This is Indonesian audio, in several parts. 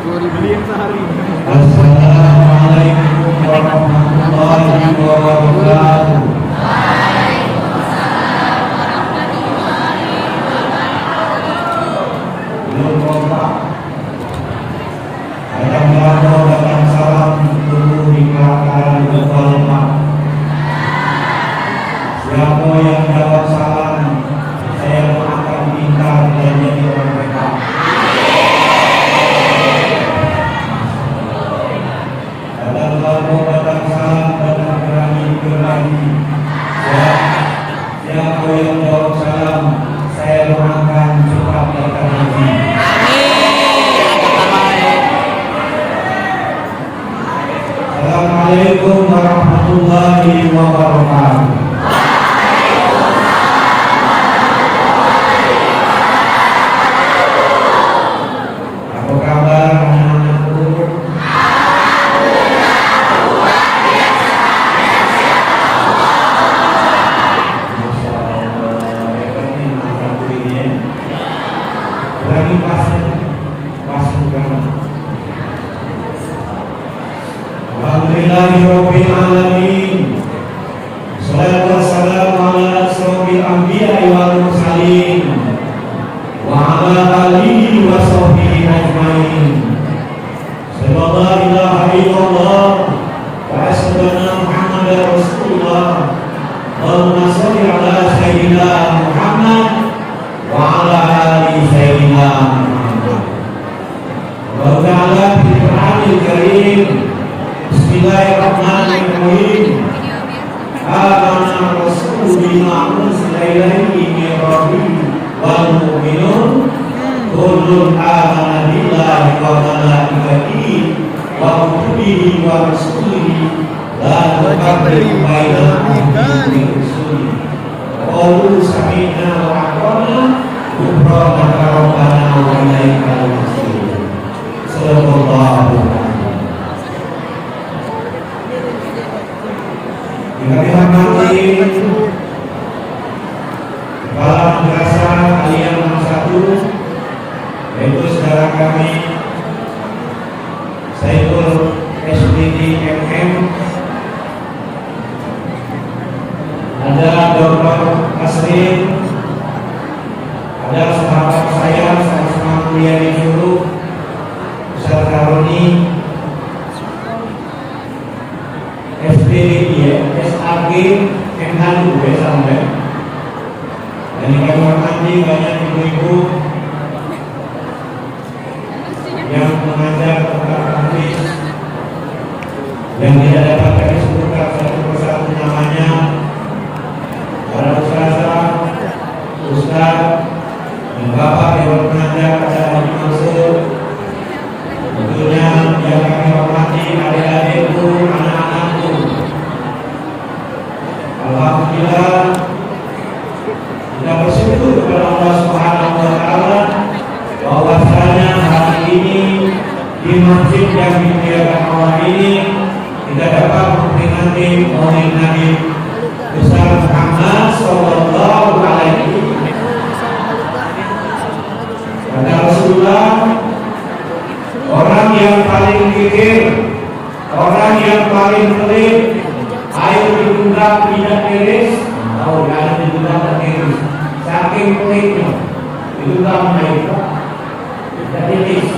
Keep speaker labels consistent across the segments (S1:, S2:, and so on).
S1: Assalamualaikum warahmatullahi wabarakatuh. Belum kompak. Datang salam untuk dikatakan berkorban. Siapa yang jawab salam, saya akan pintar dan jadi orang mereka. Datang salam, datang berani. Siapa yang jawab salam, saya doakan cepat datang haji. Assalamualaikum warahmatullahi wabarakatuh. Apa kabar anak-anakku? Lagi pas bukan. Alhamdulillahirabbil alamin. Shalatu wassalamu ala asyrofil anbiya'i wal mursalin wa ala alihi wa sahbihi ajmain. Sallallahu la ilaha illallah wa asyhadu anna Muhammadar Rasulullah. Allahumma shalli ala sayyidina Muhammad wa ala ali sayyidina Muhammad. Wa ta'ala fil Qur'anil Karim. Bismillahirrahmanirrahim. Amana Rasul bima unzila ilaihi min rabbih wal mu'minun kullun amana billahi wa malaikatihi wa kutubihi wa rusulihi la nufarriqu baina ahadin min rusulihi. Qalu sami'na wa ata'na ghufranaka rabbana wa ilaikal masir. Sallallahu alaihi. Kami hormati Kepala Madrasah Aliyah nomor 1, yaitu saudara kami Saiful SPD MM, ada Dr. Asrin, ada sahabat saya sama kuliah di Juru, Ustaz Karoni, SPD SAG MH2 sampai. Dan kami hormati banyak ibu-ibu yang mengajar tentang hadis yang tidak dapat kami sebutkan satu persatu namanya. Para ustazah, ustaz, dan bapak yang mengajar pada Haji Mansur. Tentunya yang kami hormati adik-adikku, anak-anakku. Alhamdulillah kita bersyukur kepada Allah Subhanahu wa taala bahwasanya hari ini di masjid yang dimuliakan Allah ini kita dapat memperingati Maulid Nabi besar Muhammad sallallahu alaihi wasallam. Kata Rasulullah, orang yang paling pikir, orang yang paling pelit, air digenggam tidak tiris, tahu air digenggam tidak tiris, saking pelitnya digenggam air tidak tiris.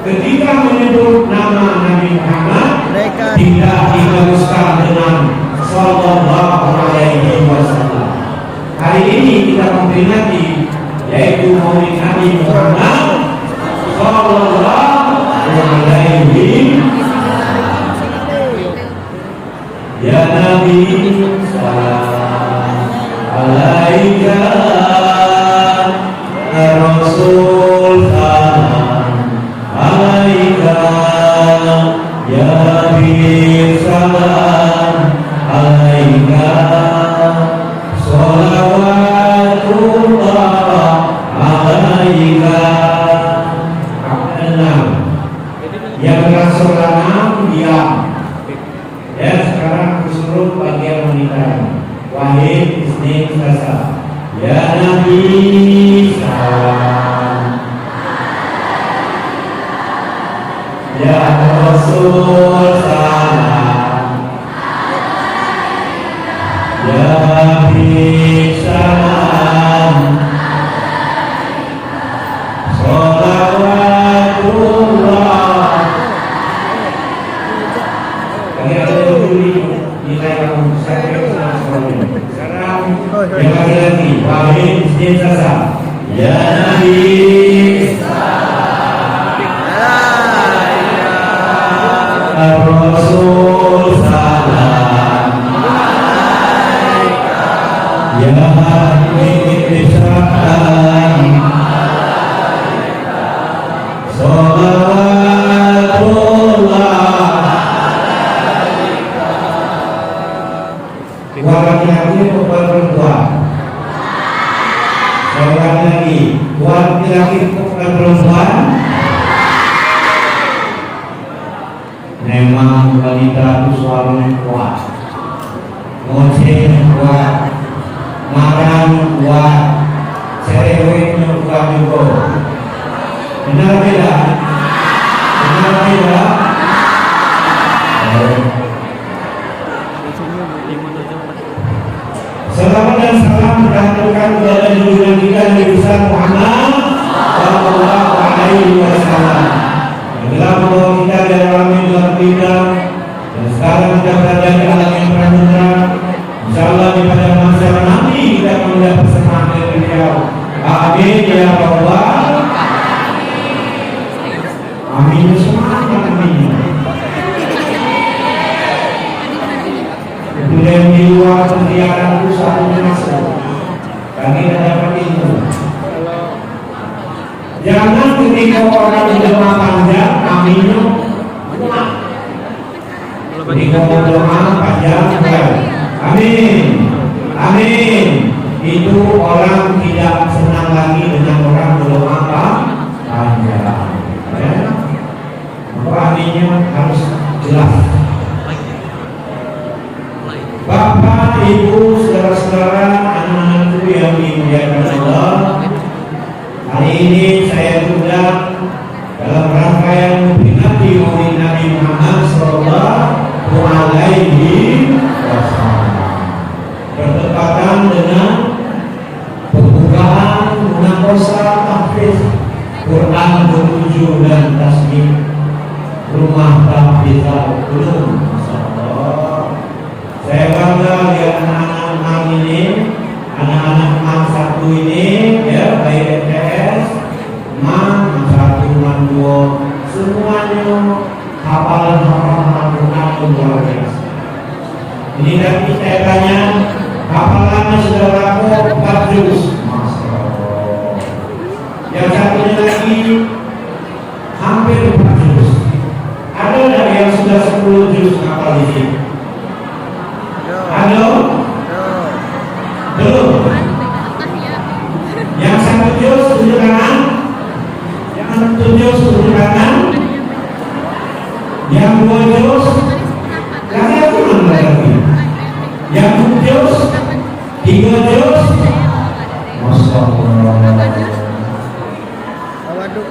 S1: Ketika menyebut nama Nabi Muhammad tidak diteruskan dengan sallallahu alaihi wasallam. Hari ini kita memperingati yaitu Maulid Nabi Muhammad sallallahu alaihi wasallam. Ya Nabi salam alaika, ya Rasul salam alaika, ya Habib salam alaika, salawatullah alaika. Rasul salam, ya Habib salam, sholawatullah. Kalian ada dulu nilai kamu saya sekarang yang lagi Wahid Sasa, ya Nabi Rasul salam, ya Habib salam, sholawatullah. Laki-laki atau perempuan? Laki-laki. Laki-laki atau perempuan? Memang wanita itu suaranya kuat, ngoceh kuat, marah kuat, cerewetnya kuat juga. Benar tidak? Benar tidak? Selamat dan salam terhaturkan kepada junjungan kita Nabi besar Muhammad sallallahu alaihi wasallam. Yang telah membawa kita dari alam yang telah berbeda dan sekarang kita berada di alam yang pranudra. Insyaallah di pada masa nanti kita akan mendapat persembahan dari beliau. Amin ya rabbal amin. Semangat amin. Kemudian di luar kegiatan usaha masuk, kami tidak dapat itu. Jangan ketika orang berdoa panjang, aminnya kuat. Ketika berdoa panjang, amin, amin. Itu orang tidak senang lagi dengan orang berdoa panjang. Ya. Maka aminnya harus jelas. Bapak, Ibu, saudara-saudara, anak-anakku yang dimuliakan Allah, hari ini saya undang dalam rangkaian memperingati Maulid Nabi Muhammad sallallahu alaihi wasallam, bertepatan dengan pembukaan munakosa tahfiz Quran 27 dan tasbih rumah tahfizul ulum. Saya bangga lihat anak-anak ini, anak-anak MAN 1 ini, ya, baik MTS, MAN 1, MAN 2, semuanya hafalan Al-Quran luar biasa. Ini tadi saya tanya, hafalannya sudah berapa? 4 juz. Masya Allah. Yang satunya lagi hampir 4 juz. Ada nggak yang sudah 10 juz hafal di sini? Halo? Belum? Yang 1 juz tunjuk kanan? Yang 1 juz tunjuk kanan? Yang 2 juz? Yang 1 mana lagi? Yang 2 juz? 3 juz? Masya Allah.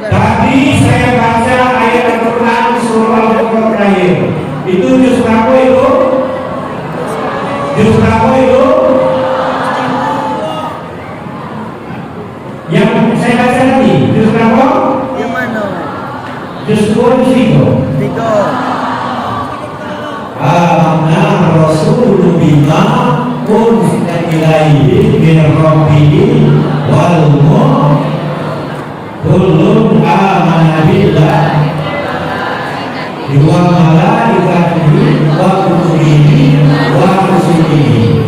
S1: Tadi saya baca ayat Al-Quran surah Al-Baqarah terakhir. Itu juz berapa itu? Juz berapa itu? Yang saya baca tadi, juz berapa?
S2: Yang mana?
S1: Juz 2, juz 3. Amanna Rasulu bima unzila ilaihi min rabbihi wal mu'minun kullun amana billahi wa malaikatihi wa kutubihi wa rusulihi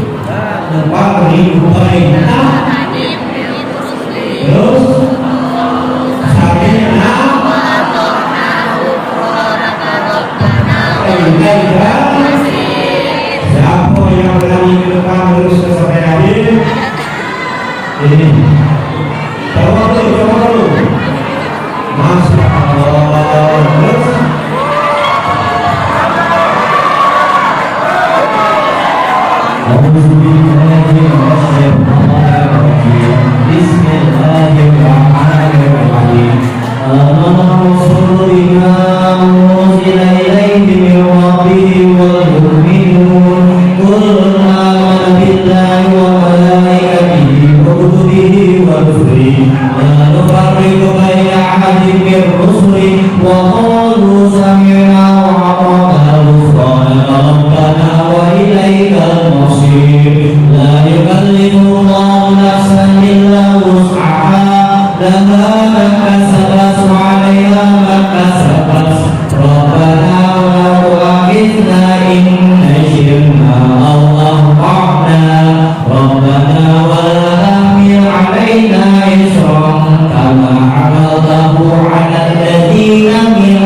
S1: nufarriqu baina terus sami'na siapa yang berani ke depan terus sampai akhir ini coba dulu Masya Allah. Terus Bismillahirrahmanirrahim. rusuli la nufarriqu baina ahadin min rusuli wa qalu sami'na wa ata'na ghufranaka rabbana wa ilaikal masir la yukallifu Allahu nafsan illa wus'aha laha ma kasabat wa 'alaiha ma kasabat rabbana wa la tu'akhidhna in nasyina aw akhtana rabbana wa la tahmil 'alaina isran kama 'amaltahu 'ala alladziina min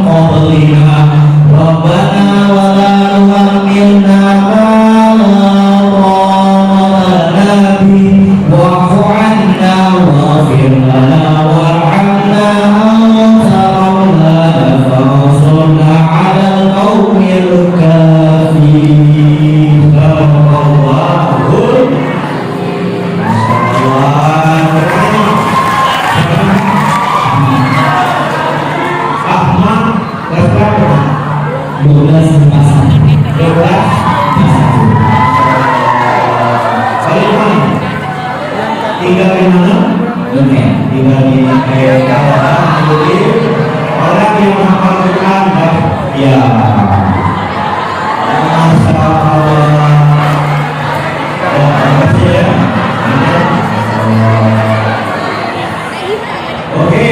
S1: qablina rabbana wa la tuhammilna ma la taqata bihi wa'fu 'anna waghfir lana warhamna anta maulana fansurna 'alal qaumil kafirin. Tinggal di mana? Tinggal di orang yang menghafal Quran ya. Oke,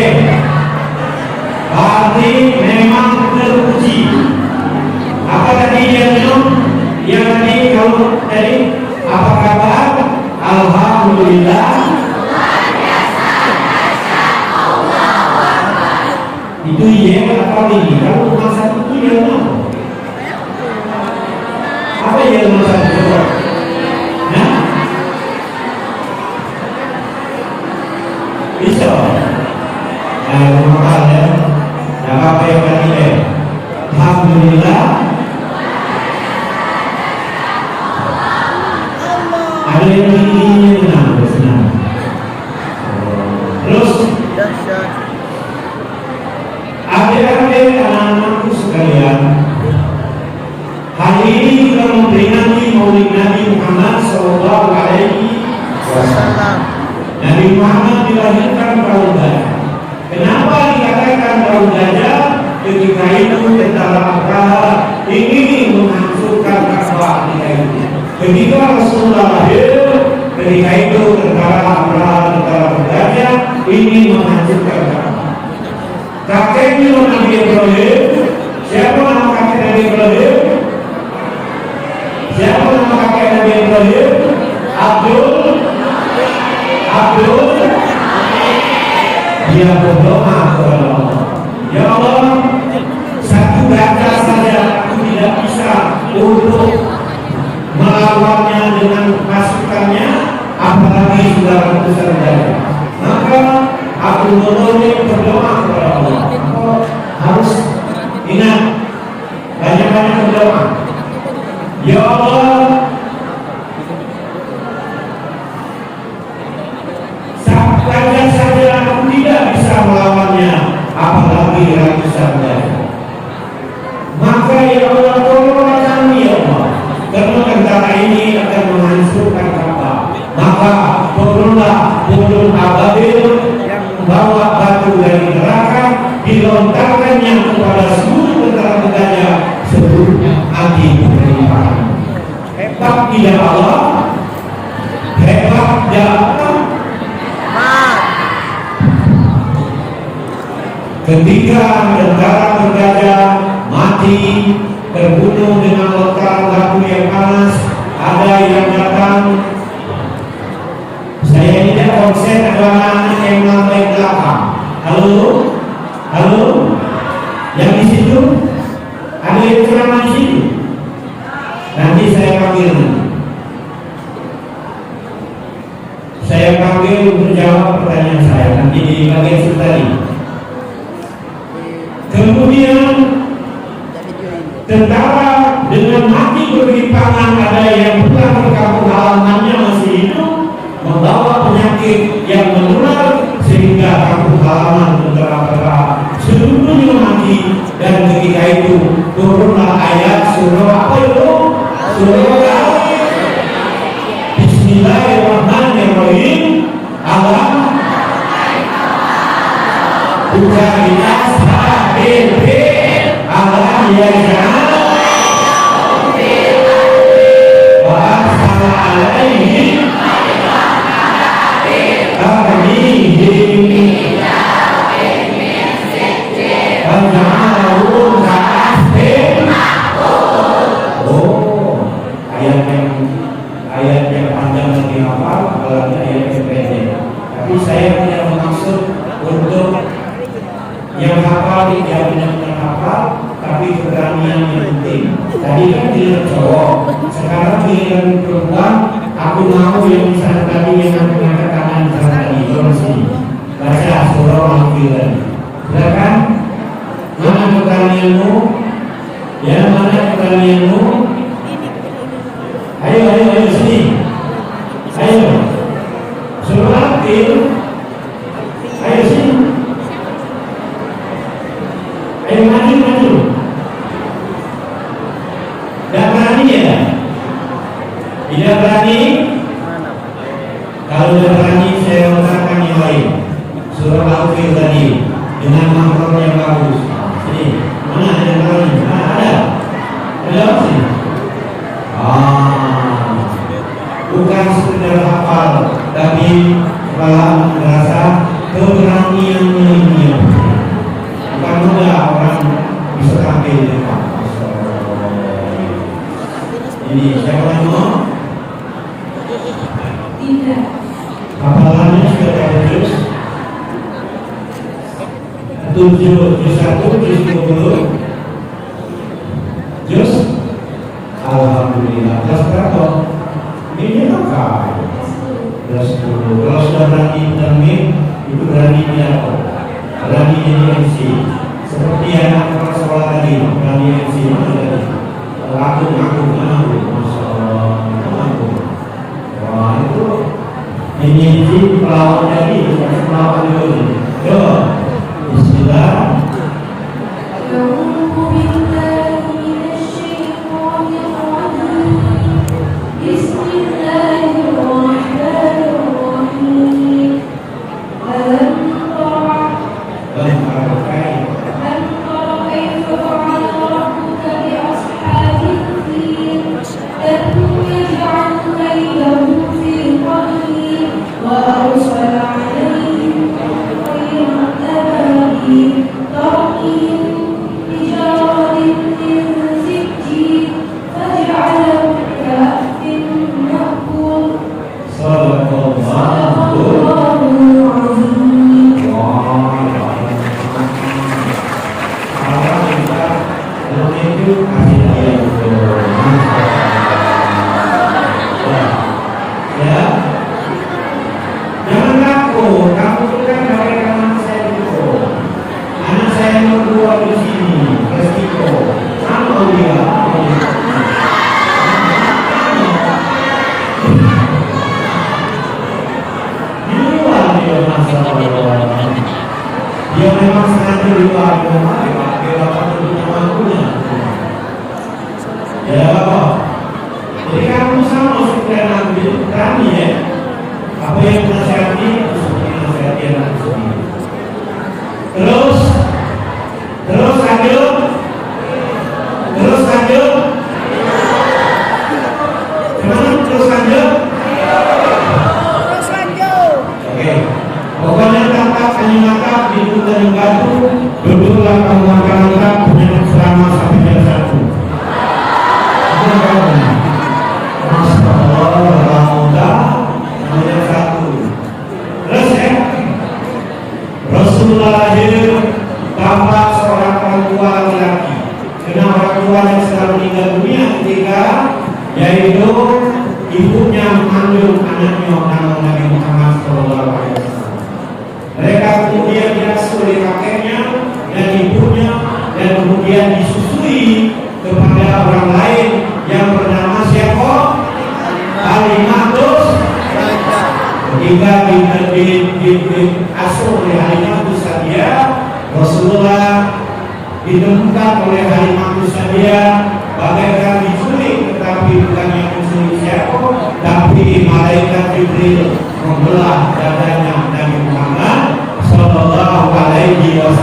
S1: berarti memang terpuji. Apa tadi yang minum? Yang tadi kalau tadi apa kabar? Alhamdulillah. Itu iya apa ini? Kalau nomor satu itu ya mana? Apa ya nomor satu? Nah, bisa. Nah, nomor ya. Nah, apa yang tadi ya? Alhamdulillah. Ada yang ini benar, benar. Terus adik-adik anak-anakku sekalian, hari ini kita memperingati Maulid Nabi Muhammad Sallallahu Alaihi Wasallam. Nabi Muhammad dilahirkan perahu gajah. Kenapa dikatakan perahu gajah? Ketika itu tentara Abraha ingin menghancurkan Ka'bah ketika itu. Ketika Rasulullah lahir, ketika itu tentara Abraha, tentara gajah ingin menghancurkan Ka'bah. Kakeknya Nabi Ibrahim, siapa nama kakek Nabi Ibrahim? Siapa nama kakek Nabi Ibrahim? Abdul. Dia berdoa kepada Allah. Ya Allah, satu gajah saja aku tidak bisa untuk melawannya dengan pasukannya, apalagi saudara besar gajah. Maka aku menolong berdoa kepada Allah. Harus ingat banyak-banyak berdoa. Ya Allah, gajah saja aku tidak bisa melawannya, apalagi ratusan gajah. Maka ya Allah, tolonglah kami ya Allah, karena tentara ini akan menghancurkan Ka'bah. Maka turunlah gunung Ababil yang membawa batu dari neraka, dilontarkannya kepada seluruh tentara gajah sebelumnya mati berlimpah. Hebat tidak Allah? Hebat tidak Allah? Ketika tentara bergajah mati terbunuh dengan lontaran batu yang panas, ada yang datang. Saya tidak konsen adalah anak yang lantai belakang. Halo, yang di situ ada yang ceramah di situ. Nanti saya panggil. Saya panggil untuk jawab pertanyaan saya nanti di bagian situ tadi. Kemudian tentara dengan mati berlimpahkan, ada yang pulang ke kampung halamannya masih hidup, membawa penyakit yang menular sehingga kampung halaman tentara seluruhnya mati. Dan ketika itu turunlah ayat surah apa itu? Surah Bismillahirrahmanirrahim. Allah Jibril membelah dadanya Nabi Muhammad sallallahu alaihi wasallam.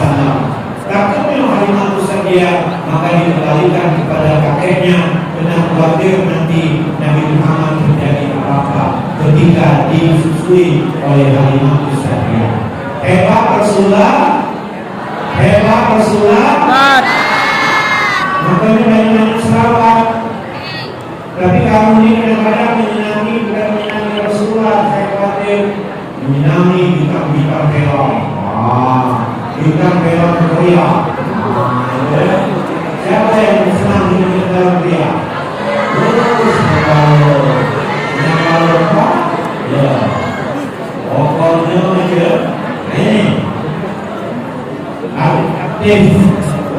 S1: Rasulullah, hebat Rasulullah. Makanya banyak selawat. Tapi kamu ini kadang-kadang menyenangi bukan menyenangi Rasulullah. Saya khawatir menyenangi bintang-bintang film. Bintang film Korea. Siapa yang senang dengan bintang Korea? Kalau apa? Ya. Pokoknya aja. Ini. Aktif.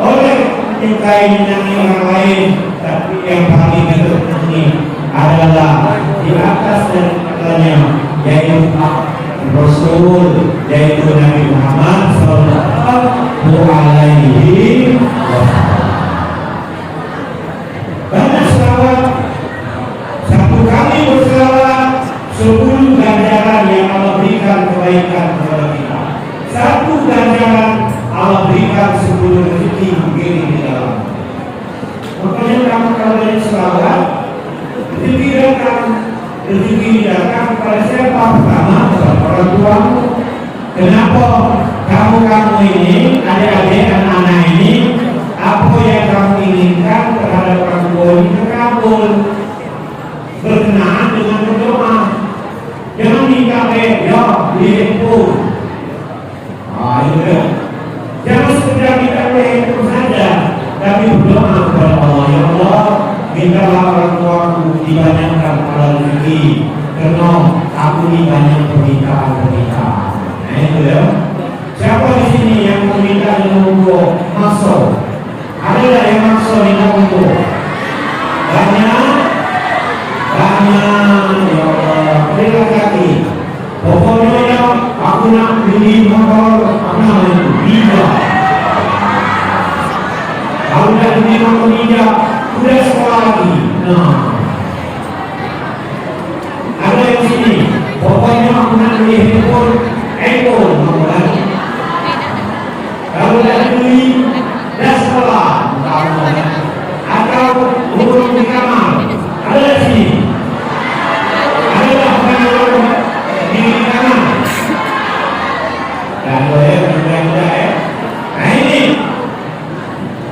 S1: Oleh menyukai menyenangi orang lain, tapi yang paling penting adalah di atas daripadanya, yaitu Rasul, yaitu Nabi Muhammad Sallallahu Alaihi Wasallam. Banyak selawat, satu kali berselawat 10 ganjaran yang Allah berikan kebaikan kepada kita. Satu ganjaran Allah berikan 10 rezeki begini di dalam. Makanya kamu kalau banyak selawat, rezeki datang kepada siapa? Pertama kepada orang tuamu. Kenapa kamu ini, adik-adik dan anak ini, apa yang kamu inginkan terhadap orang tua ini terkabul berkenaan dengan berdoa. Jangan minta ya beli handphone. Itu ya. Jangan sekedar minta handphone saja, tapi berdoa kepada Allah. Ya Allah, mintalah orang tuaku dibanyakkan pada rezeki, karena aku ini banyak permintaan. Nah itu ya. Siapa di sini yang meminta dengan untuk masuk? Ada nggak yang masuk dengan untuk? Banyak. Ya Allah, terima kasih. Pokoknya aku nak beli motor apa itu? Ninja. Kalau udah beli motor Ninja, udah sekolah lagi. Nah, ada yang sini. Pokoknya aku nak beli handphone iPhone, kalau udah beli, udah sekolah. Atau urut di kamar. Ada di sini.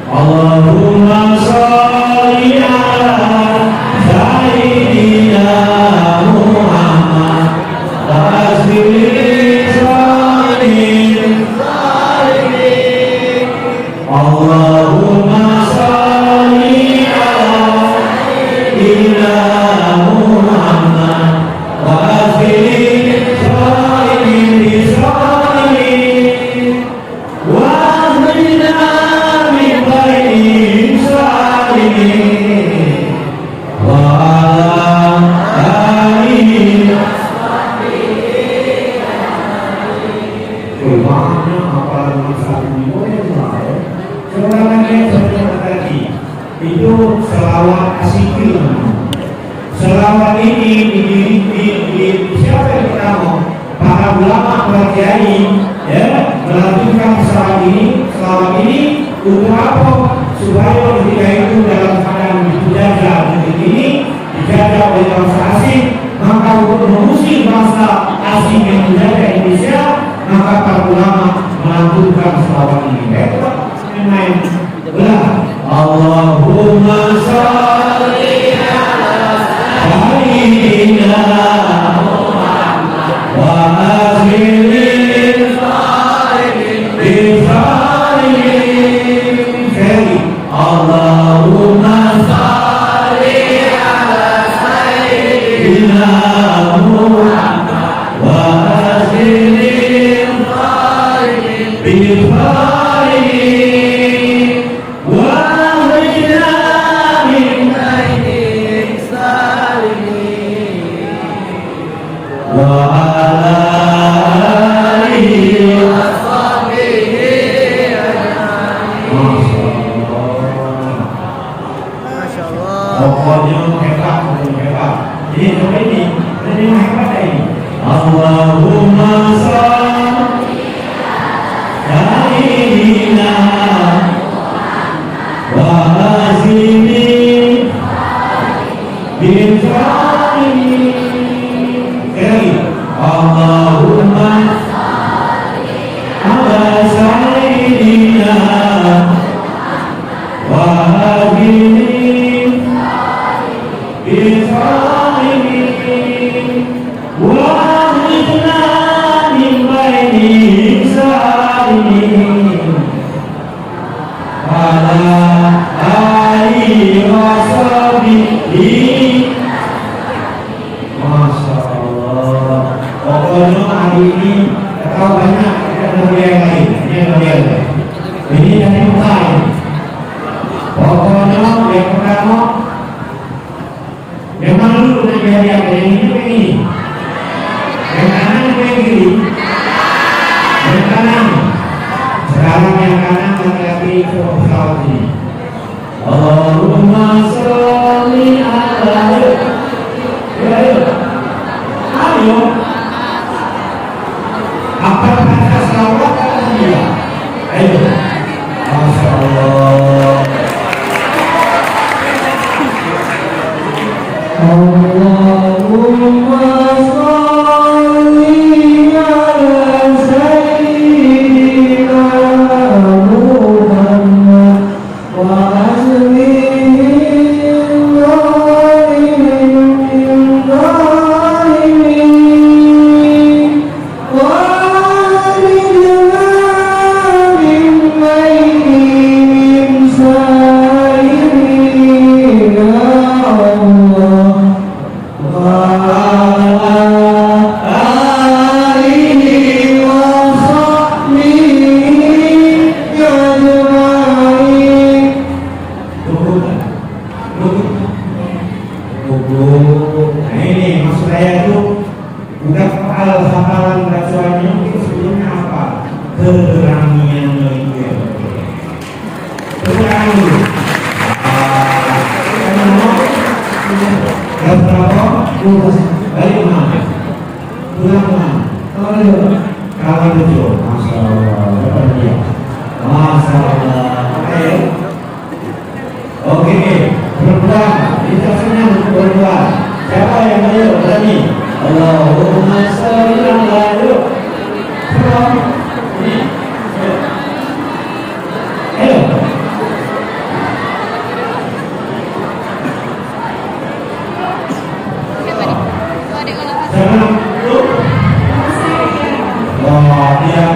S1: Allahumma sholli ala sayyidina Muhammad wa asli sholli. Allahumma sholli ala sayyidina Muhammad wa asli sholli. Itu selawat asyikil. Selawat ini siapa yang pertama? Para ulama, para kiai, ya, melanjutkan selawat ini untuk apa? Supaya ketika itu dalam keadaan dijajah negeri ini, dijajah oleh bangsa asing, maka untuk mengusir bangsa asing yang menjajah Indonesia, maka para ulama melanjutkan selawat ini. Main Allahumma sholli ala sayyidina Muhammad wa asli Allahumma sholli ala sayyidina Muhammad wa asli Allahumma sholli dia. Ini dari mulai. Pokoknya yang pertama, memang dulu dengan yang ini. Yang kanan yang kiri. Yang kanan. Sekarang yang kanan laki-laki ke pesawat ini. Allahumma sholli ala. Ayo. Apa kata salawat kata dia? Ayo. Masya Allah. Allahumma sholli ala sayyidina Muhammad wa ini maksud saya itu bukan hafalan bacaan itu sebetulnya apa? Keberanian itu. Berani. Yang berapa? Dari mana? Pulang mana? Kalau betul, masya Allah, dia, masya Allah. Oke, berdua, kita senang berdua. Siapa yang ayo berani? Allahumma sholli ala yuk. Ayo. Jangan dulu. Oh, dia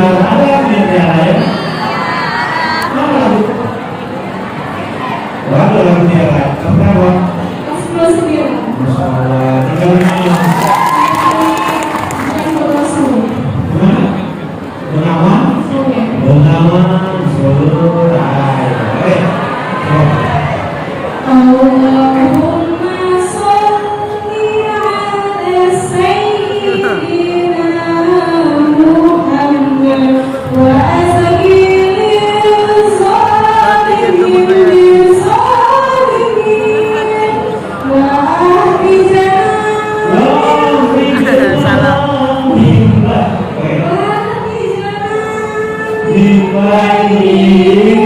S1: ada media lain. Mana lagi? Ada lagi media lain. Kenapa? Masalah tinggalnya Bengawan seluruh
S2: Allahumma sholli ala sayyidina Muhammad wa azhiril zalimin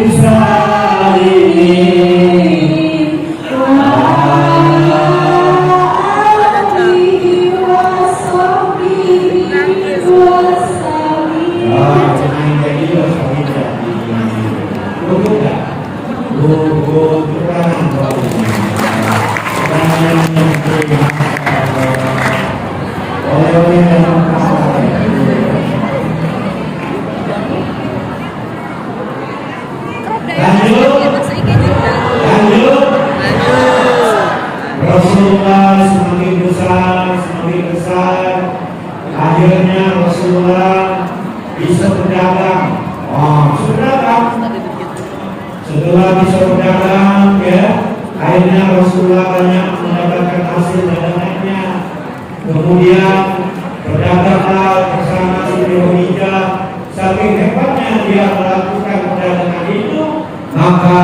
S2: bizalimin wa
S1: Rasulullah semakin besar, akhirnya Rasulullah bisa berdagang. Setelah bisa berdagang, ya, akhirnya Rasulullah banyak mendapatkan hasil dagangannya. Kemudian berdaganglah bersama Siti Khadijah. Saking hebatnya dia melakukan perdagangan itu, maka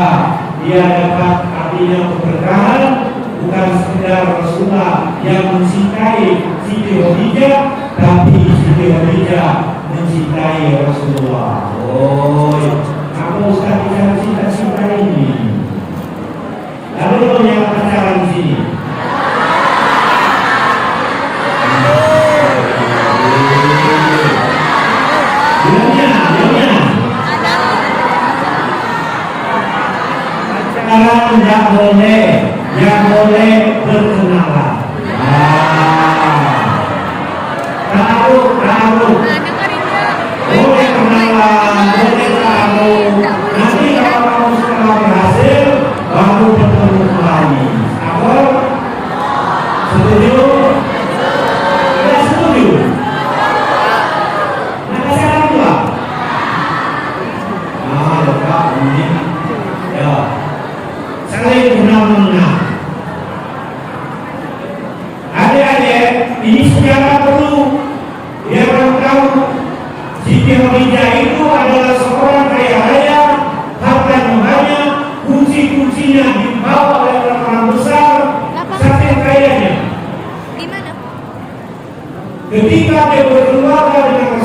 S1: dia dapat artinya keberkahan. Bukan sekedar Rasulullah yang mencintai Siti Khadijah, tapi Siti Khadijah mencintai Rasulullah. Oh, kamu Ustaz bicara cinta-cinta ini. Lalu yang pacaran di sini. Bilangnya. Pacaran tidak boleh. Yang boleh berkenalan. Taruh. Boleh kenalan, boleh taruh. Nanti kalau kamu setelah berhasil, baru bertemu kembali. Apa? Setuju? Tidak setuju? Maka sekarang juga. Khadijah itu adalah seorang kaya raya, hartanya banyak, kunci-kuncinya dibawa oleh orang-orang besar, saking kayanya. Ketika dia berkeluarga dengan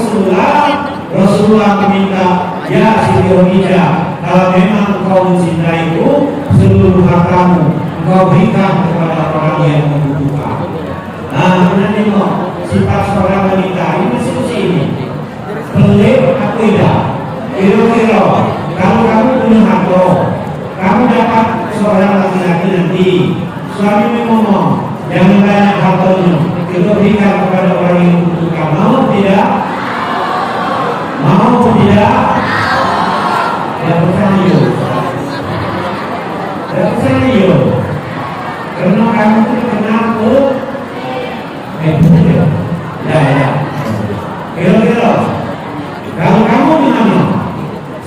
S1: Rasulullah meminta, ya Siti Khadijah, kalau memang engkau mencintaiku, seluruh hartamu engkau berikan kepada orang yang membutuhkan. Nah, nanti mau sifat seorang wanita ini masih ini. Pelik akidah. Kira-kira kalau kamu punya harta, kamu dapat seorang laki-laki nanti, suami ngomong, jangan banyak hartanya, kita berikan kepada orang yang membutuhkan. Mau tidak? Mau tidak? Ya percaya yuk. Ya percaya yuk. Karena kamu kenal ya. Kira-kira kalau kamu gimana?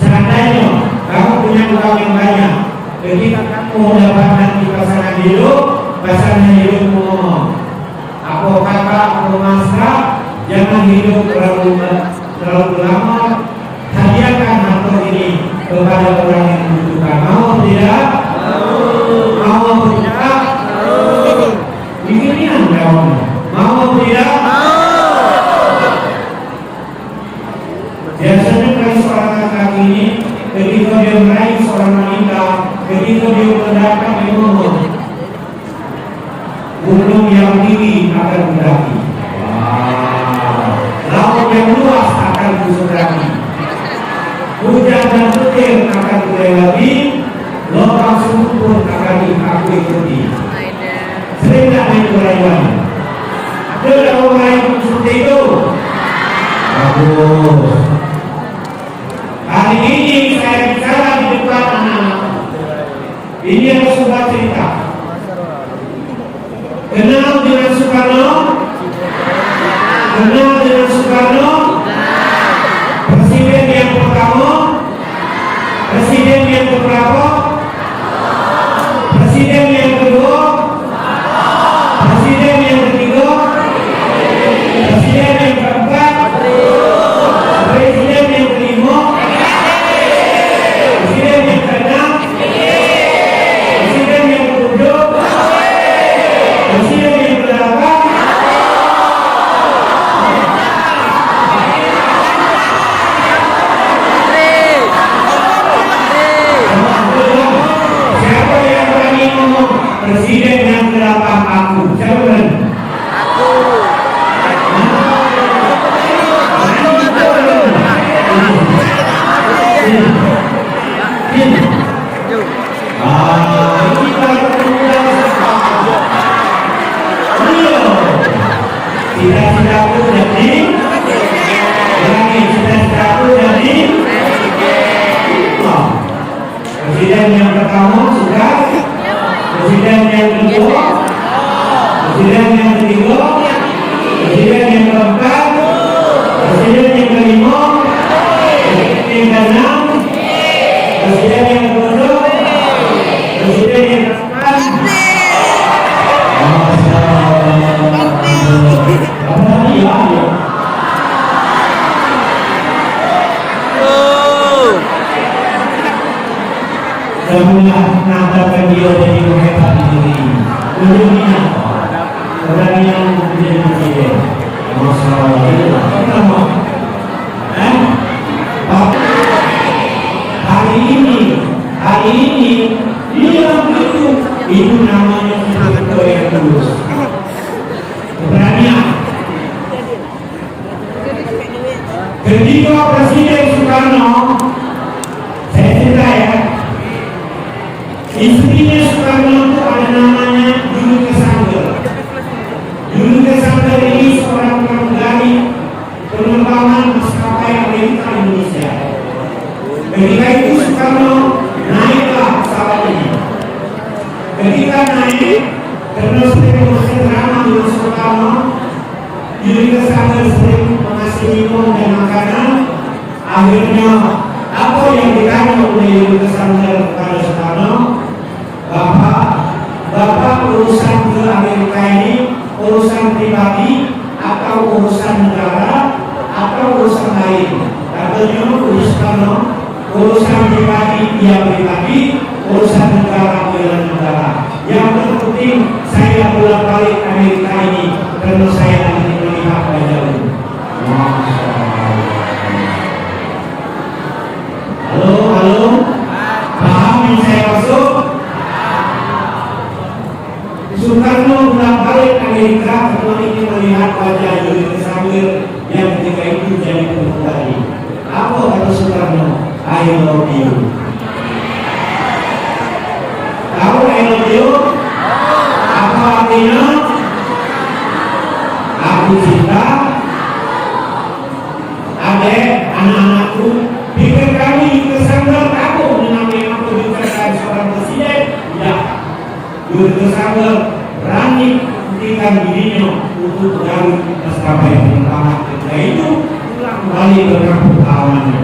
S1: Seandainya kamu punya uang yang banyak, ketika kamu mendapatkan di pasangan hidup ngomong, aku kakak, aku mas, jangan hidup terlalu lama, hadiahkan harta ini kepada orang yang membutuhkan. Mau tidak? Mau tidak? Beginian jawabnya. Mau tidak? Biasanya kalau seorang laki-laki ini, ketika dia meraih seorang wanita, ketika dia mendapat ilmu, gunung yang tinggi akan mendaki, laut yang luas akan kuseberangi, hujan dan petir akan kulewati, lubang sumur pun akan aku ikuti. Sering tak main berayuan? Ada orang lain seperti itu? Bagus. Hari ini saya bicara di depan anak-anak. Ini adalah sebuah cerita. Kenal dengan Soekarno? Kenal dengan Soekarno? Presiden yang pertama? Presiden yang keberapa? Presiden yang kedua? Presiden yang ketiga? Presiden yang keempat? Presiden yang kelima? Presiden yang keenam? Presiden yang ketujuh? Presiden yang kedelapan? Siapa yang berani ngomong presiden yang kedelapan aku? Siapa berani? Cita-citaku jadi presiden yang pertama sudah, presiden yang kedua, presiden yang ketiga, presiden yang keempat, presiden yang kelima, presiden yang keenam, presiden yang ketujuh, presiden yang keempat. Semuanya menambahkan dia jadi hebat di diri. Ujungnya orang yang menjadi presiden. Masalah itu kenapa? Hari ini dia begitu. Itu namanya ketua yang tulus. Keberanian. Ketika Presiden Soekarno, saya cerita ya, istrinya Soekarno itu ada namanya Juluka Sangger. Juluka Sangger ini seorang pramugari penerbangan maskapai Amerika Indonesia. Ketika itu Soekarno naiklah pesawat ini. Ketika naik, karena sering bercengkrama dengan Soekarno, Juluka Sangger sering mengasih minum dan makanan. Akhirnya apa yang ditanya oleh Juluka Sangger kepada Soekarno? Bapak urusan ke Amerika ini urusan pribadi atau urusan negara atau urusan lain? Kata dia pribadi, urusan negara dengan negara. Yang terpenting saya bolak balik Amerika ini karena saya ingin melihat wajah itu. Halo, halo, paham yang saya maksud? Soekarno bolak balik Amerika karena ingin melihat wajah Julius Caesar yang ketika itu jadi pembukaan. Apa kata Soekarno? I love you. Tahu I love you? Apa artinya? Aku cinta adek anak-anakku. Pikir kami kesanggar aku dengan yang aku dikatakan seorang presiden? Ya. Julius Caesar berani memberikan dirinya untuk Garut maskapai penerbangan ketika itu pulang kembali ke kampung halamannya.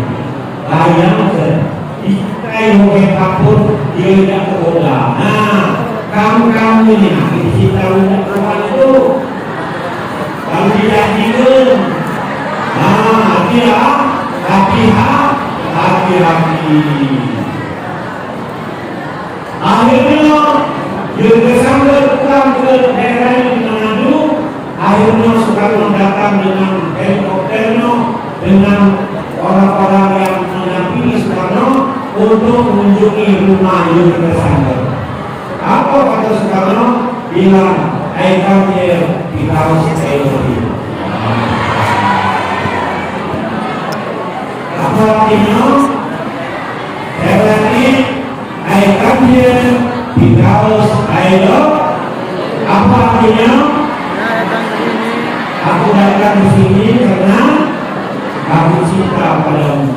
S1: Bayangkan dikai oleh kapur dia tidak tergoda. Nah, kamu ini akhir cinta udah kawan itu kalau dijanjikan, nah dia hati-hati. Akhirnya Julius Caesar pulang ke daerahnya di Manado. Akhirnya Soekarno datang dengan helikopternya dengan orang-orang yang mendampingi Soekarno untuk mengunjungi rumah Julius Caesar. Apa kata Soekarno? Bilang, I come here because I love you. Apa artinya? Saya berarti I come here because I love. Apa artinya? Aku datang di sini karena aku cinta padamu.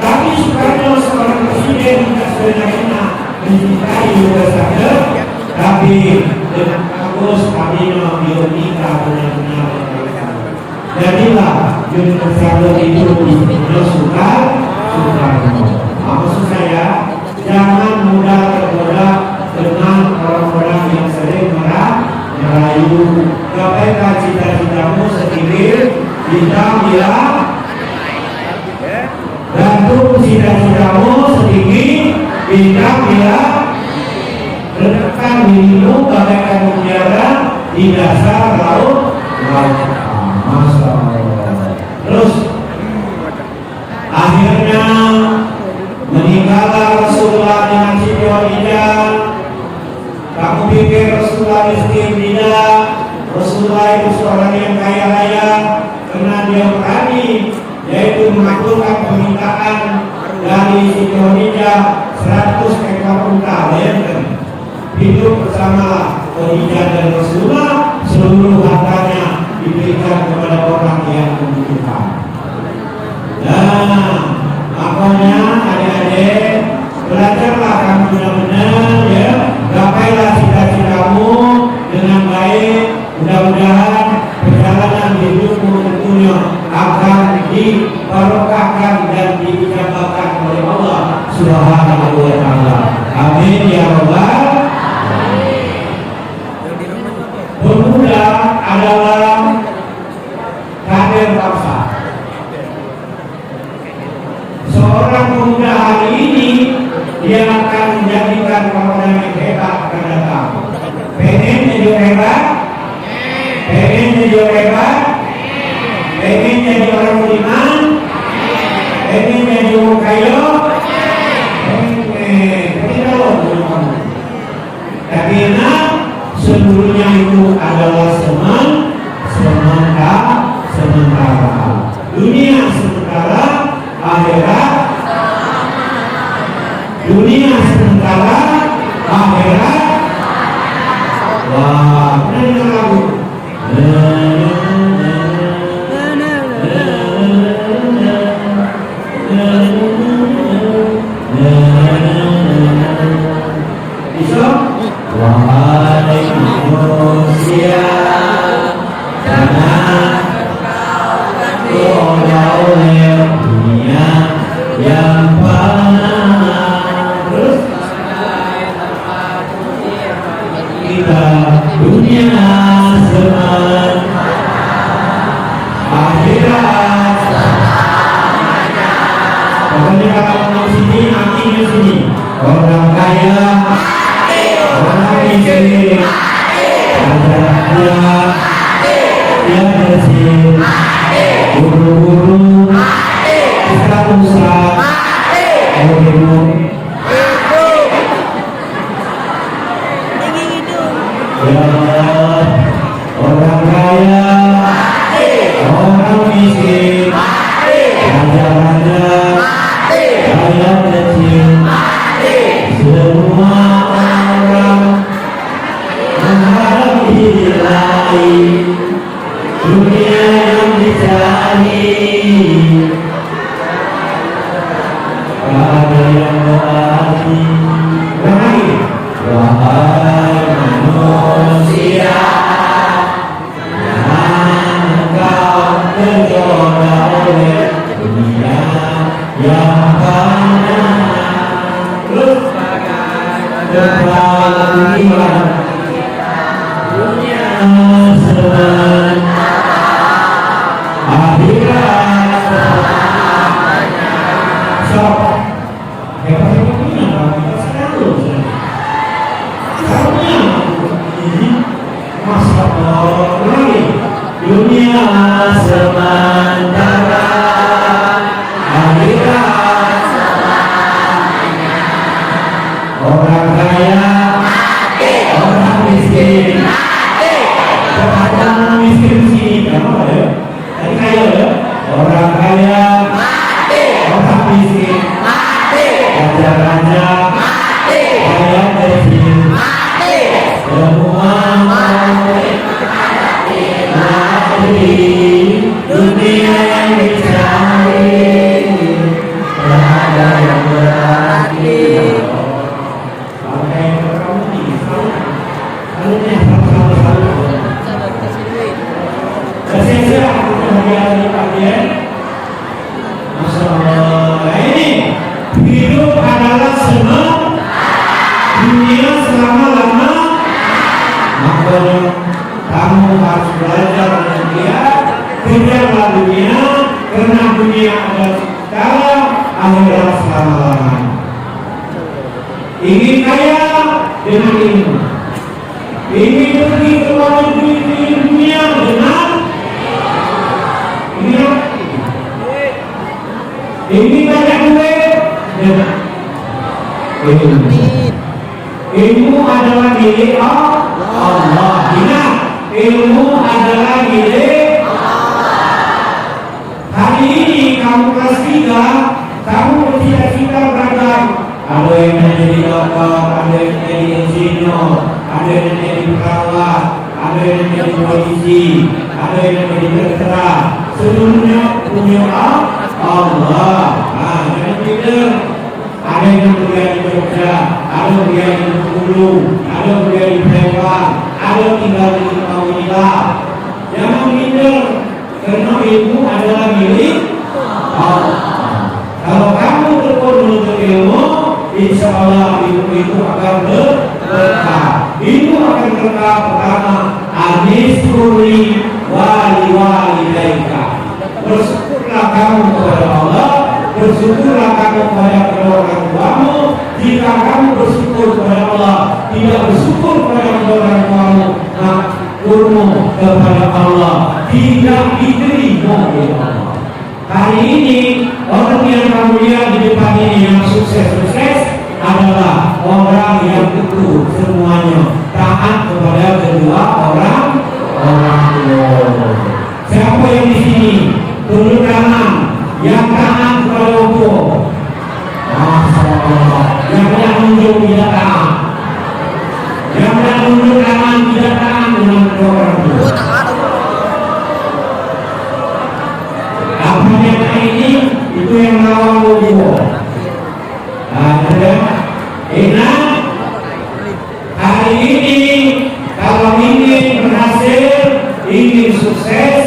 S1: Tapi Soekarno seorang presiden tidak sebenarnya mencintai Julius Caesar, tapi dengan bagus kami nikah benar-benar. Jadilah Julius Caesar itu benar-benar Soekarno. Maksud saya, jangan mudah tergoda dengan orang-orang yang sering merayu. Gapaikan cita-citamu sendiri, bintang bilang gantung cita-citamu sedikit, bintang bilang letakkan dirimu bagaikan mutiara di dasar laut. Masya Allah. Terus akhirnya menikahlah Rasulullah dengan Siti Khadijah. Kamu pikir Rasulullah miskin? Tidak. Rasulullah itu seorang yang kaya raya karena dia berani, yaitu mengabulkan permintaan dari Siti Khadijah 100 ekor unta. Bayangkan, hidup bersama Khadijah dan Rasulullah, seluruh hartanya diberikan kepada orang yang membutuhkan. Nah, makanya adik-adik, belajarlah kamu benar-benar ya, gapailah cita-citamu dengan baik. Mudah-mudahan perjalanan hidupmu tentunya akan dibarokahkan dan diijabahkan oleh Allah Subhanahu wa Ta'ala. Amin ya rabbal alamin. Pemuda adalah kader bangsa. Seorang pemuda hari ini dia akan menjadikan orang yang hebat akan datang. Pengen jadi hebat? Pengen jadi hebat? Pengen jadi orang beriman? Pengen jadi orang kaya? Tapi seluruhnya itu adalah sementara. Dunia sementara, akhirat. Dunia sementara, akhirat. Wah, benar lagu. Bisa? Waalaikumsalam. Jangan kau Pokoknya kalau mau sini, artinya sini. Orang kaya, orang miskin, raja-raja, dia bersih, guru-guru, ustaz-ustaz, ilmu. Ya Allah, orang kaya, orang miskin, raja-raja, rakyat kecil, semua orang mengharap ilahi, dunia yang dicari, ada yang berarti. Wahai manusia, jangan engkau tergoda oleh dunia yang fana. Terus kebalikan dunia sementara, akhirat selamanya. So, hebatnya dunia kalau kita selalu masa lagi dunia sementara, akhirat selamanya. Orang kaya, orang miskin, orang miskin sini apa ya? Tadi kaya ya. Orang kaya, orang miskin, raja-raja, rakyat kecil, semua dunia yang dicari, ada yang berarti. Pakai kamu ini, harusnya sama-sama. Saya aku kemudian dipanggil. Masya Allah, ini hidup adalah senang, dunia selama-lama. Makanya kamu harus belajar dengan dia, kejarlah dunia, karena dunia adalah sekarang, akhirat selama-lamanya. Ingin kaya dengan ilmu, ingin pergi ke luar negeri dunia dengan ingin banyak duit dengan ilmu. Ilmu adalah milik Allah. Ingat, ilmu adalah milik Allah. Hari ini kamu kelas 3, kamu bercita-cita beragam. Ada yang menjadi dokter, ada yang menjadi insinyur, ada yang menjadi perawat, ada yang menjadi polisi, ada yang menjadi tentara. Seluruhnya punya Allah. Jangan tidak. Ada yang kuliah di Jogja, ada kuliah di Bengkulu, ada kuliah di Palembang, ada tinggal di Kawila. Jangan minder, karena ilmu adalah milik Allah. Kalau kamu tekun menuntut ilmu, insya Allah ilmu itu akan berkah. Ilmu akan berkah pertama, aniskuri wali-walidaika. Bersyukurlah kamu kepada Allah, bersyukurlah kamu kepada kedua orang tuamu. Jika kamu bersyukur kepada Allah, tidak bersyukur kepada kedua orang tuamu, makurmu kepada Allah tidak diterima oleh Allah. Hari ini orang yang kamu lihat di depan ini yang sukses-sukses adalah orang yang teguh semuanya taat kepada kedua orang tua. Siapa yang di sini turun tangan yang taat kepada orang tua? Masya Allah. Yang tidak nunjuk tidak taat, yang tidak nunjuk tangan tidak taat dengan kedua orang tua. Apa yang ini itu yang lawan tua. Ingat, hari ini kalau ingin berhasil, ingin sukses,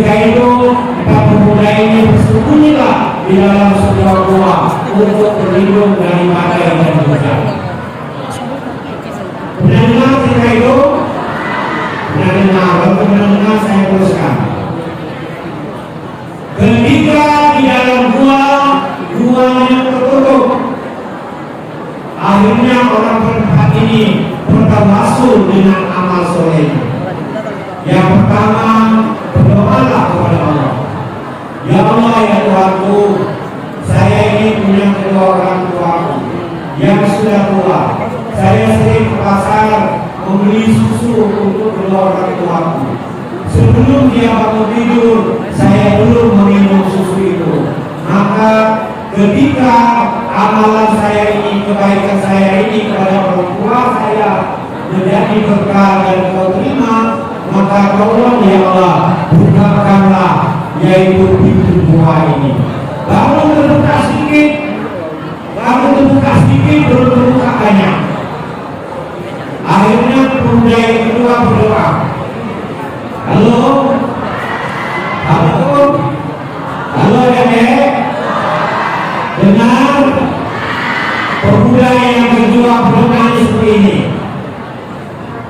S1: Ketika itu empat pemuda ini bersembunyilah di dalam sebuah gua untuk berlindung dari badai dan hujan. Benar-benar ketika itu, benar-benar saya teruskan. Ketika di dalam guanya tertutup, akhirnya orang berempat ini bertawasul dengan amal soleh. Yang pertama, berdoalah kepada Allah. Ya Allah, ya Tuhanku, saya ini punya kedua orang tuaku yang sudah tua. Saya sering ke pasar membeli susu untuk kedua orang tuaku. Sebelum dia bangun tidur, saya dulu meminum susu itu. Maka ketika amalan saya ini, kebaikan saya ini kepada orang tua saya menjadi berkah dan kau terima, maka tolong ya Allah, bukakanlah yaitu pintu gua ini. Baru terbuka sedikit, belum terbuka banyak. Akhirnya pemuda yang kedua berdoa. Halo Dedek, dengar. Pemuda yang kedua berdoa seperti ini.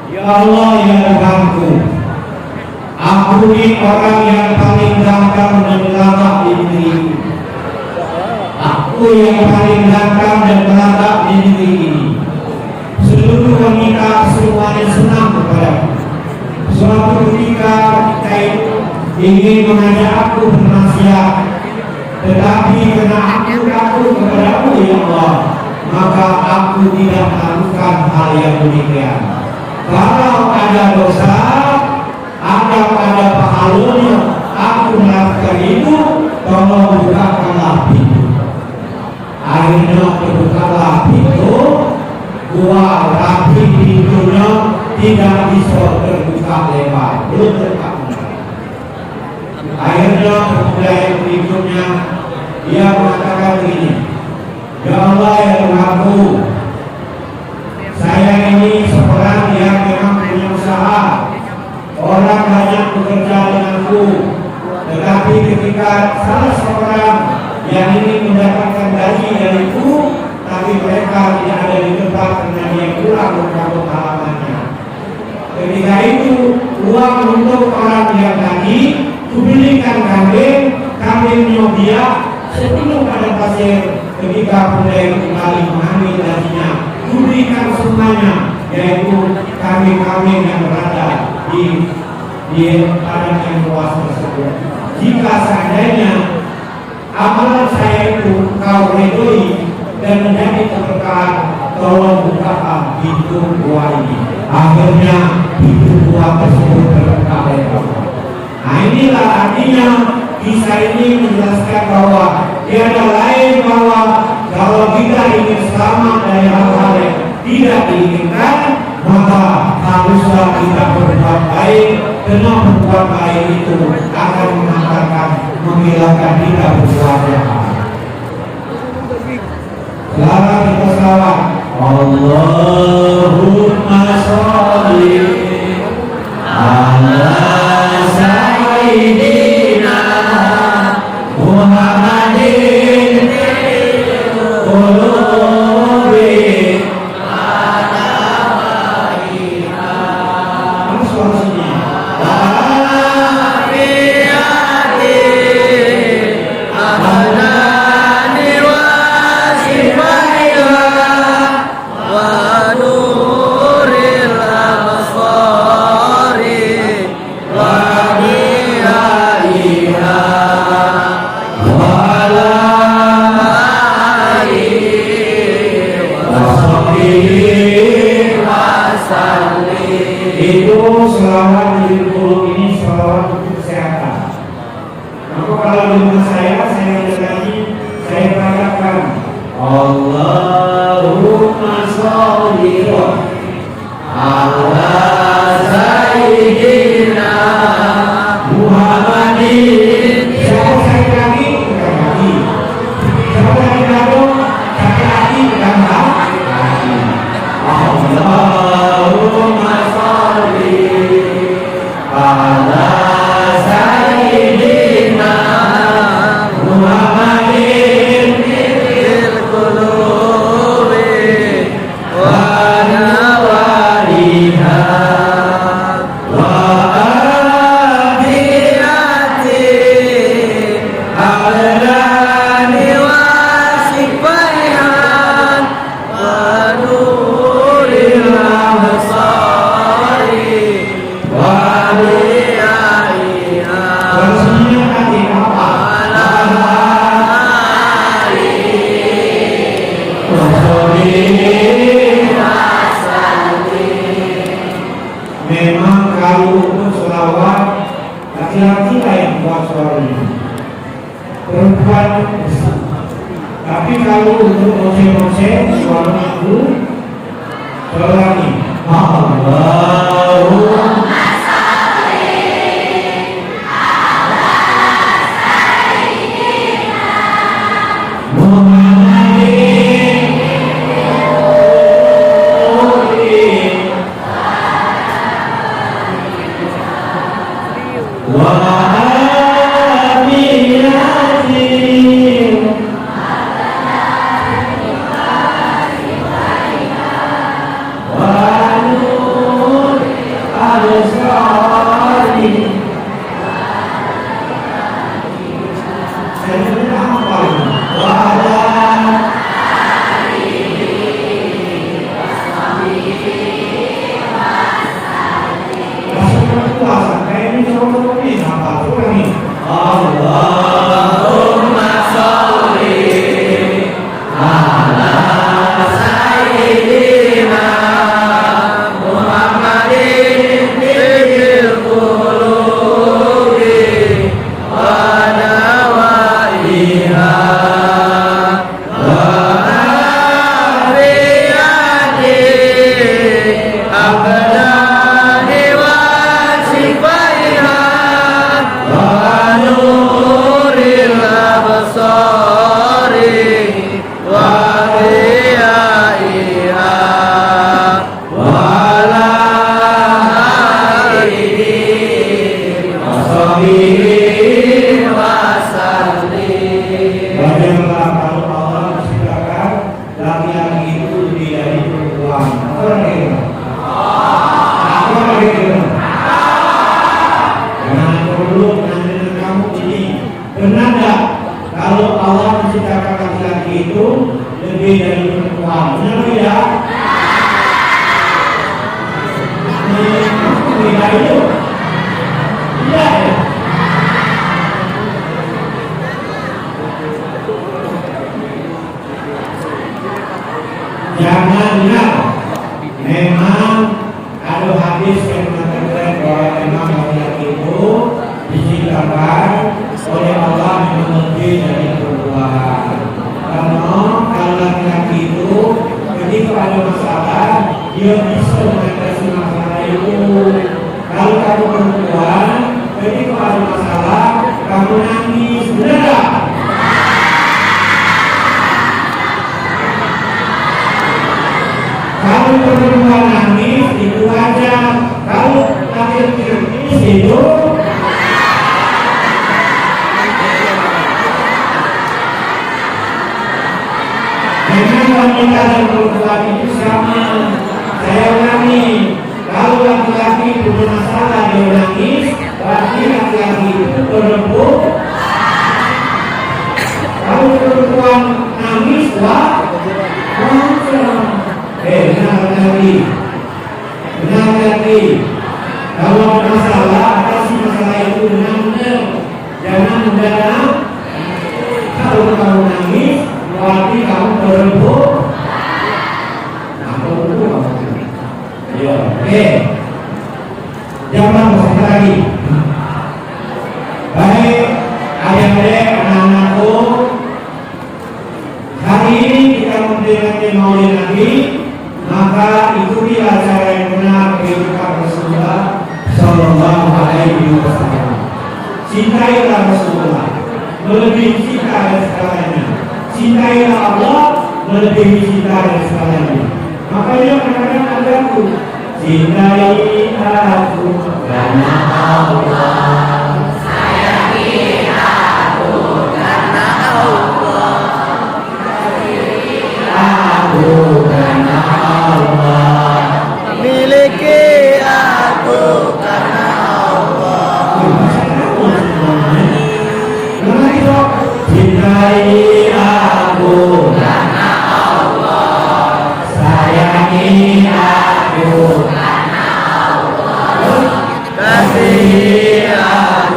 S1: Ya Allah, ya Tuhanku, aku ini orang yang paling ganteng dan gagah di negeri ini. Aku yang paling ganteng dan gagah di negeri ini. Seluruh wanita semuanya senang kepadaku. Suatu ketika kita itu ingin mengajak aku bernasihat, tetapi karena aku takut kepadamu ya Allah, maka aku tidak melakukan hal yang demikian. Kalau ada dosa, ada pahalanya, aku melakukan itu, tolong bukakanlah pintu. Akhirnya terbukalah pintu, gua rapi pintunya tidak bisa terbuka lebar, belum terbuka. Akhirnya pemuda yang berikutnya dia mengatakan begini, ya Allah, ya Tuhanku, saya ini seorang yang memang punya usaha, orang banyak bekerja denganku, tetapi ketika salah seorang yang ingin mendapatkan gaji dariku, tapi mereka tidak ada di tempat karena dia pulang ke kampung halamannya. Ketika itu uang untuk orang yang tadi kubelikan kambingnya dia sebelum pada pasir. Ketika pemuda itu kembali mengambil gajinya, kuberikan semuanya, yaitu kambing-kambing yang berada di padang yang luas tersebut. Jika seandainya amalan saya itu kau redoi dan menjadi keberkahan, tolong bukakan pintu gua ini. Akhirnya pintu gua tersebut terbuka lebar. Nah, inilah artinya kisah ini menjelaskan bahwa tiada lain bahwa kalau kita ingin selamat dari hal-hal yang tidak diinginkan, maka haruslah kita berbuat baik. Karena berbuat baik itu akan mengantarkan, menghilangkan kita berbuat jahat. Sekarang kita salawat. Allahumma sholli ala sayyidina Muhammadin qulubi ala wajhiha. Apa suaranya? Itu selawat di mulut ini selawat untuk kesehatan. Maka kalau di rumah saya lagi, saya katakan Allahumma sholli ala sayyidina Muhammadin. Siapa saya lagi? Bukan lagi. Siapa lagi lalu? Saya lagi bukan lagi. Allahumma sholli ala sayyidina memang kalau untuk selawat laki-laki lah yang buat suaranya, perempuan bisa. Tapi kalau untuk oceh-oceh suara itu lagi Allahumma jangan ingat, memang ada hadis yang mengatakan bahwa memang laki-laki itu diciptakan oleh Allah memang lebih dari perempuan. Karena kalau laki-laki itu ketika ada masalah dia bisa mengatasi masalah itu. Kalau kamu perempuan ketika ada masalah kamu nangis, benar? Kalau perempuan nangis itu wajar. Kalau laki-laki nangis itu memang wanita dan perempuan itu sama. Saya ulangi, kalau laki-laki punya masalah dia nangis, berarti laki-laki itu perempuan. Kalau perempuan nangis, wah, benar lagi. Kalau masalah atasi masalah itu benar-benar, jangan mendadak. Kalau kamu nangis, berarti kamu berembuk. Aku itu kamu nangis. Ya, oke. Jangan bersama lagi. Baik, adik-adik, anak-anakku. Hari ini kita memperingati Maulid Nabi. Maka ikutilah cara yang benar kehidupan Rasulullah Sallallahu Alaihi Wasallam. Cintailah Rasulullah melebihi cinta dan segalanya. Cintailah Allah melebihi cinta dan segalanya. Makanya kadang-kadang ada aku, cintai aku karena Allah, sayangi aku karena Allah, aku karena Allah, miliki aku karena Allah. Cintai aku karena Allah, sayangi aku karena Allah, kasihi aku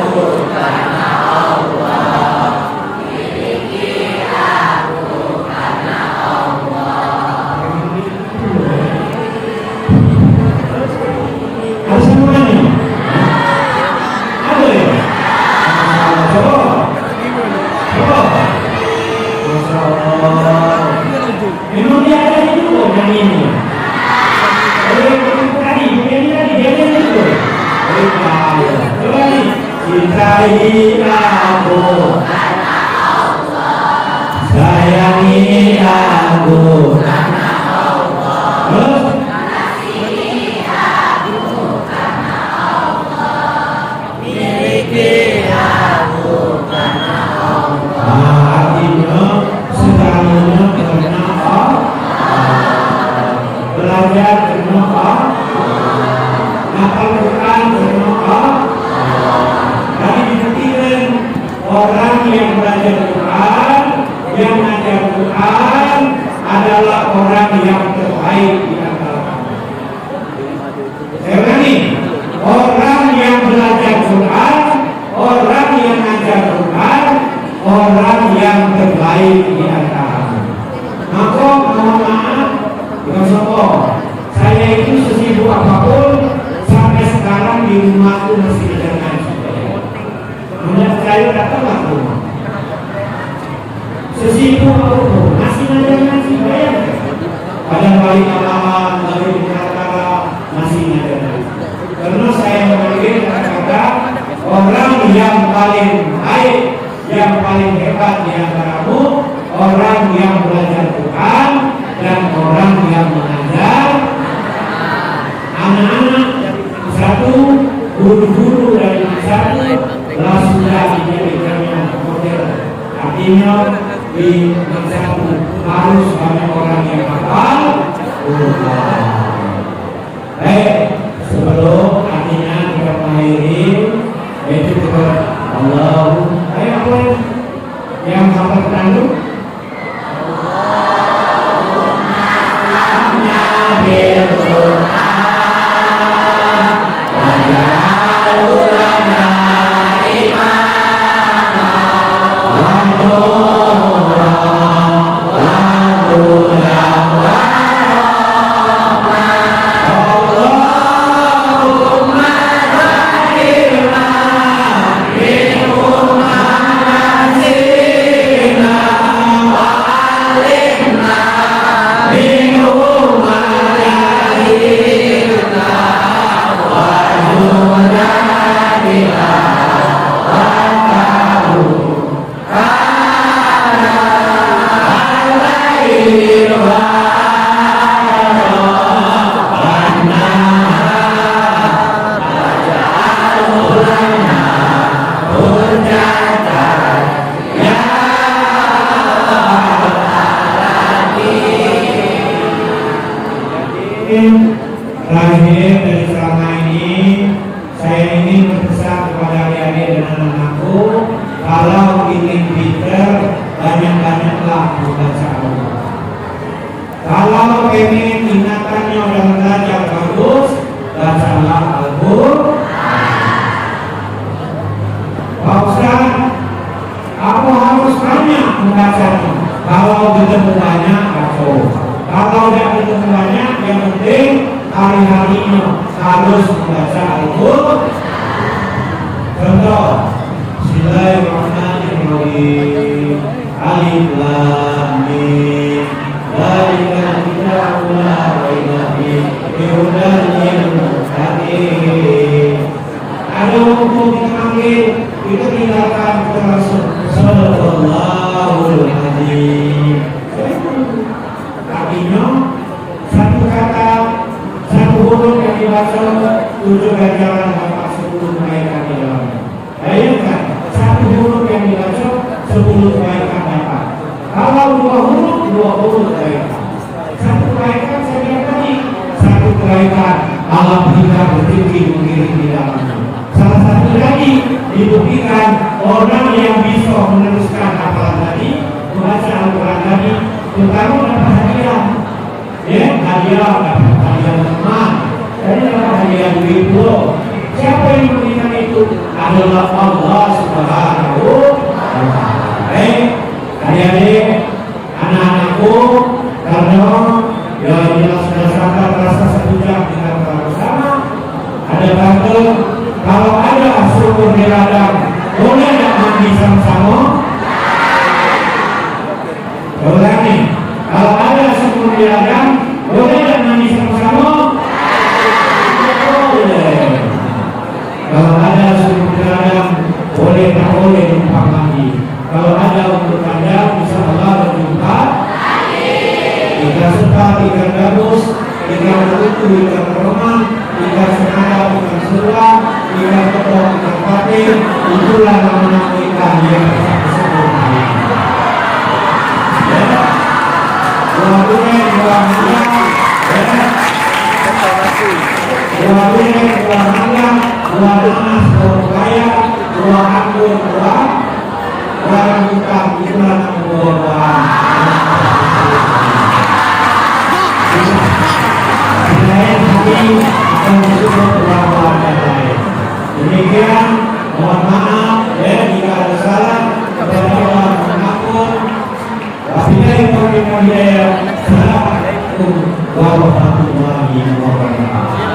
S1: Sayangi aku, sayangi aku. Terus artinya segalanya karena belajar karena hafal Quran karena dari dibuktikan orang yang belajar Quran, yang mengajar Quran adalah orang yang terbaik di antara kami. Saya ulangi, orang yang belajar Quran, orang yang mengajar Quran, orang yang terbaik di antara kami. Maka mohon maaf, bukan sombong. Saya itu sesibuk apapun sampai sekarang di rumahku masih ada ngaji. Kemudian saya datang ke rumah. Sesibuk apapun masih ada ngaji, bayangkan. Pada balik amalan dari kata masih ada ngaji. Karena saya memiliki kata-kata orang yang paling baik, yang paling hebat di antaramu, orang yang belajar Quran dan orang yang mengajar anak-anak. Satu, guru-guru dari satu sudah dijadikannya model. Artinya di satu harus banyak orang yang hafal Quran. Baik, sebelum artinya kita mengakhiri, yaitu kita Allah. Ayo apa yang hafal Quran itu? Terakhir dari selama ini saya ingin berpesan kepada adik-adik dan anak-anakku, kalau ingin pintar banyak-banyaklah membaca Al-Quran. Kalau ingin ingatannya dan belajar bagus, bacalah Al-Quran. Pak Ustaz, aku harus banyak membacanya. Kalau ketemu banyak, baca. Kalau tidak ketemu banyak, yang penting hari-harinya harus membaca Al-Quran. Contoh, Bismillahirrahmanirrahim. Alif Lam Mim. Dzalika kitabul la raiba fihi hudan lil muttaqin. Ada hukum kita panggil, itu tinggalkan termasuk Sallallahu Alaihi. Artinya satu kata, satu huruf yang dibaca 7 ganjaran dapat 10 kebaikan di dalamnya. Bayangkan, satu huruf yang dibaca 10 kebaikan dapat. Kalau 2 huruf 20 kebaikan. Satu kebaikan saya bilang tadi, satu kebaikan alam kita bertinggi mengiring di dalamnya. Salah satu lagi dibuktikan orang yang bisa meneruskan hafalan tadi, membaca Al-Quran tadi, terutama dapat hadiah. Ya, hadiah dapat hadiah teman, jadi dapat hadiah duit. Siapa yang memberikan itu? Adalah Allah Subhanahu wa Ta'ala. Baik, adik-adik, anak-anakku, karena ya jelas berdasarkan rasa satu jam dengan bersama, ada kata kalau ada syukur di ladang, boleh tak mandi sama-sama? Boleh nih. Kalau ada syukur di ladang, boleh tak mandi sama-sama? Boleh. Kalau ada syukur di ladang, boleh bukan yang tersebut. Ya, dua duit, dua miliar, ya, dua duit, dua miliar, dua nanas, dua kaya, dua anggur, dua rambutan, dua dua. Selain hati akan disebut perlakuan yang lain. Demikian, mohon maaf ya jika ada salah kepada Allah mengampun. Wabillahi taufiq wal hidayah. Assalamualaikum warahmatullahi wabarakatuh.